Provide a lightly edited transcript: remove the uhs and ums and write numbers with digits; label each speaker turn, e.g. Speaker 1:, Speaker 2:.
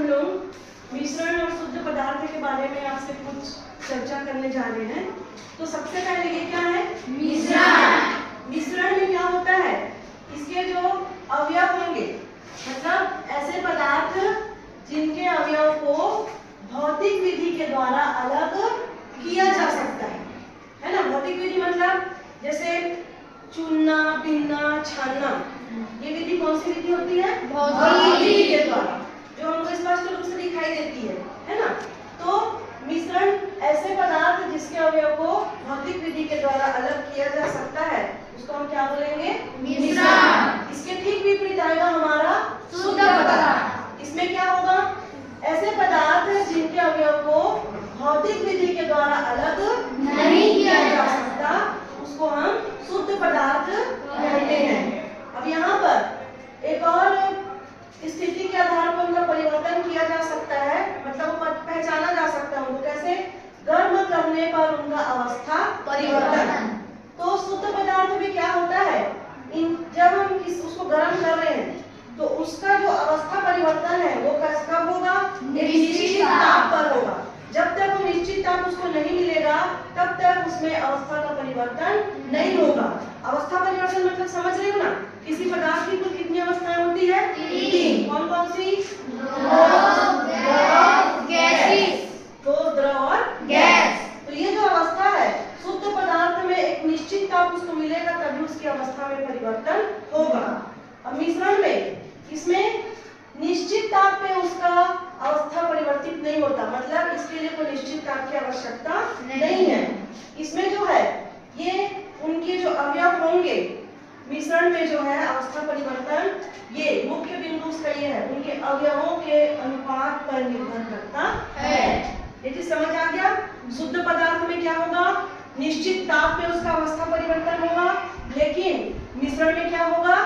Speaker 1: लोग मिश्रण और शुद्ध पदार्थ के बारे में आपसे कुछ चर्चा करने जा रहे हैं। तो सबसे पहले ये क्या है? मिश्रण। मिश्रण में क्या होता है? इसके जो अवयव होंगे, मतलब ऐसे पदार्थ जिनके अवयव को भौतिक विधि के द्वारा अलग किया जा सकता है ना। भौतिक विधि मतलब जैसे चुनना, बीनना, छानना, ये विधि कौन सी विधि होती है? भौतिक विधि के द्वारा, जो हमको स्पष्ट रूप से दिखाई देती है ना। तो मिश्रण ऐसे पदार्थ जिसके अवयव को भौतिक विधि के द्वारा अलग किया जा सकता है, उसको हम क्या बोलेंगे? मिश्रण। इसके ठीक विपरीत आएगा हमारा शुद्ध पदार्थ। इसमें क्या होगा? ऐसे पदार्थ जिनके अवयव को भौतिक विधि के द्वारा अलग नहीं किया जा सकता, उसको हम शुद्ध पदार्थ कहते हैं। अब यहाँ पर एक और स्थिति के आधार पर उनका परिवर्तन किया जा सकता है, मतलब पहचाना जा सकता है उनको कैसे? गर्म करने पर उनका अवस्था परिवर्तन। तो शुद्ध पदार्थ में क्या होता है? जब हम उसको गर्म कर रहे हैं तो उसका जो अवस्था परिवर्तन है वो कब होगा? निश्चित ताप पर होगा। जब तक वो निश्चित ताप उसको नहीं मिलेगा तब तक उसमें अवस्था का परिवर्तन नहीं होगा। अवस्था परिवर्तन मतलब समझ रहे हो ना? किसी पदार्थ की कुल कितनी अवस्थाएं होती है? 3। कौन कौन सी? तो द्रव और गैस। तो ये जो अवस्था है शुद्ध पदार्थ में एक निश्चित ताप उसको मिलेगा तभी उसकी अवस्था में परिवर्तन होगा। अब मिश्रण में इसमें निश्चित ताप पे उसका अवस्था परिवर्तित नहीं होता, मतलब इसके लिए कोई निश्चित ताप की आवश्यकता नहीं है। इसमें जो है ये उनके जो अवयव होंगे मिश्रण में जो है अवस्था परिवर्तन, ये मुख्य बिंदु उसका ये है, उनके अवयवों के अनुपात पर निर्भर करता है। ये चीज समझ आ गया? शुद्ध पदार्थ में क्या होगा? निश्चित ताप पे उसका अवस्था परिवर्तन होगा, लेकिन मिश्रण में क्या होगा?